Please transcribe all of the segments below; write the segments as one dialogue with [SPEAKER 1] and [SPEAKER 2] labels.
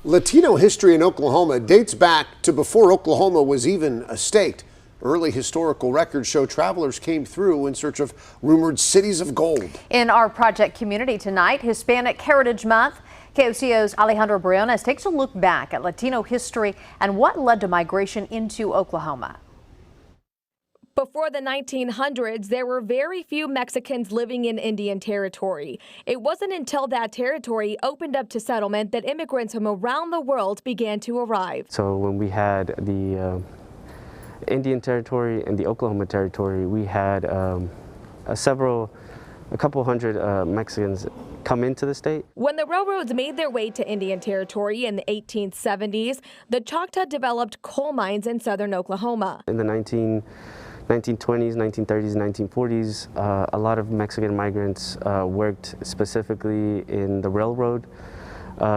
[SPEAKER 1] Latino history in Oklahoma dates back to before Oklahoma was even a state. Early historical records show travelers came through in search of rumored cities of gold.
[SPEAKER 2] In our project community tonight, Hispanic Heritage Month, KOCO's Alejandro Briones takes a look back at Latino history and what led to migration into Oklahoma.
[SPEAKER 3] Before the 1900s, there were very few Mexicans living in Indian Territory. It wasn't until that territory opened up to settlement that immigrants from around the world began to arrive.
[SPEAKER 4] So when we had the Indian Territory and the Oklahoma Territory, we had a couple hundred Mexicans come into the state.
[SPEAKER 3] When the railroads made their way to Indian Territory in the 1870s, the Choctaw developed coal mines in southern Oklahoma.
[SPEAKER 4] In the 1920s, 1930s, 1940s, a lot of Mexican migrants worked specifically in the railroad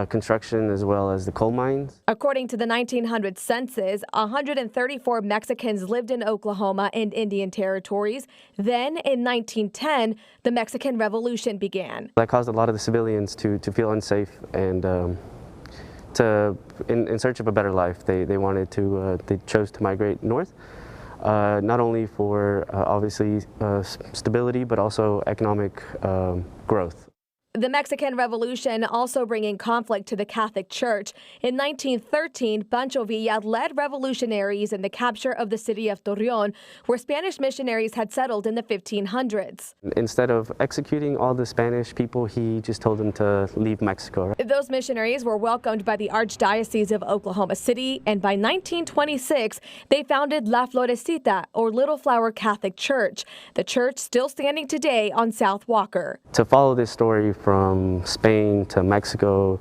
[SPEAKER 4] construction as well as the coal mines.
[SPEAKER 3] According to the 1900 census, 134 Mexicans lived in Oklahoma and Indian Territories. Then in 1910, the Mexican Revolution began.
[SPEAKER 4] That caused a lot of the civilians to feel unsafe and in search of a better life. They chose to migrate north. Not only for obviously stability, but also economic growth.
[SPEAKER 3] The Mexican Revolution also bringing conflict to the Catholic Church. In 1913, Pancho Villa led revolutionaries in the capture of the city of Torreon, where Spanish missionaries had settled in the 1500s.
[SPEAKER 4] Instead of executing all the Spanish people, he just told them to leave Mexico.
[SPEAKER 3] Those missionaries were welcomed by the Archdiocese of Oklahoma City, and by 1926, they founded La Florecita, or Little Flower Catholic Church, the church still standing today on South Walker.
[SPEAKER 4] To follow this story from Spain to Mexico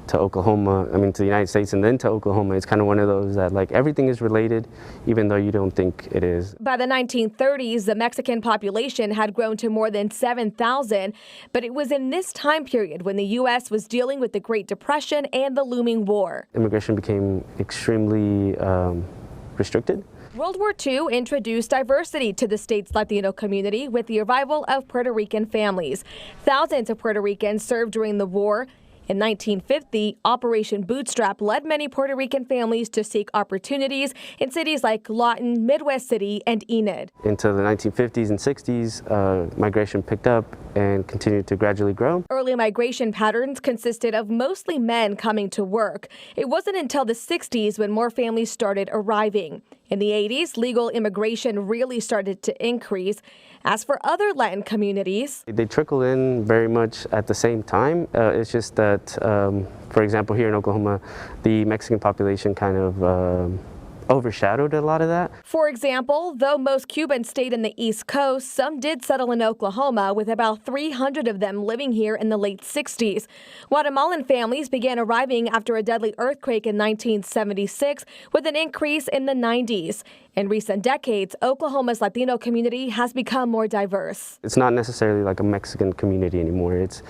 [SPEAKER 4] to Oklahoma, to the United States and then to Oklahoma, it's kind of one of those that like everything is related, even though you don't think it is.
[SPEAKER 3] By the 1930s, the Mexican population had grown to more than 7,000, but it was in this time period when the U.S. was dealing with the Great Depression and the looming war.
[SPEAKER 4] Immigration became extremely restricted.
[SPEAKER 3] World War II introduced diversity to the state's Latino community with the arrival of Puerto Rican families. Thousands of Puerto Ricans served during the war. In 1950, Operation Bootstrap led many Puerto Rican families to seek opportunities in cities like Lawton, Midwest City, and Enid.
[SPEAKER 4] Into the 1950s and 60s, migration picked up and continued to gradually grow.
[SPEAKER 3] Early migration patterns consisted of mostly men coming to work. It wasn't until the 60s when more families started arriving. In the 80s, legal immigration really started to increase. As for other Latin communities,
[SPEAKER 4] they trickle in very much at the same time. It's just that, for example, here in Oklahoma, the Mexican population kind of overshadowed a lot of that.
[SPEAKER 3] For example, though most Cubans stayed in the East Coast, some did settle in Oklahoma, with about 300 of them living here in the late 60s. Guatemalan families began arriving after a deadly earthquake in 1976, with an increase in the 90s. In recent decades, Oklahoma's Latino community has become more diverse.
[SPEAKER 4] It's not necessarily like a Mexican community anymore. It's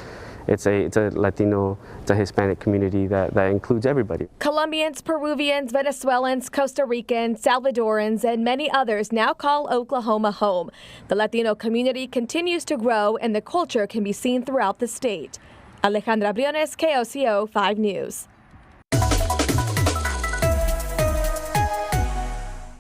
[SPEAKER 4] a Latino, it's a Hispanic community that includes everybody.
[SPEAKER 3] Colombians, Peruvians, Venezuelans, Costa Ricans, Salvadorans, and many others now call Oklahoma home. The Latino community continues to grow, and the culture can be seen throughout the state. Alejandra Briones, KOCO 5 News.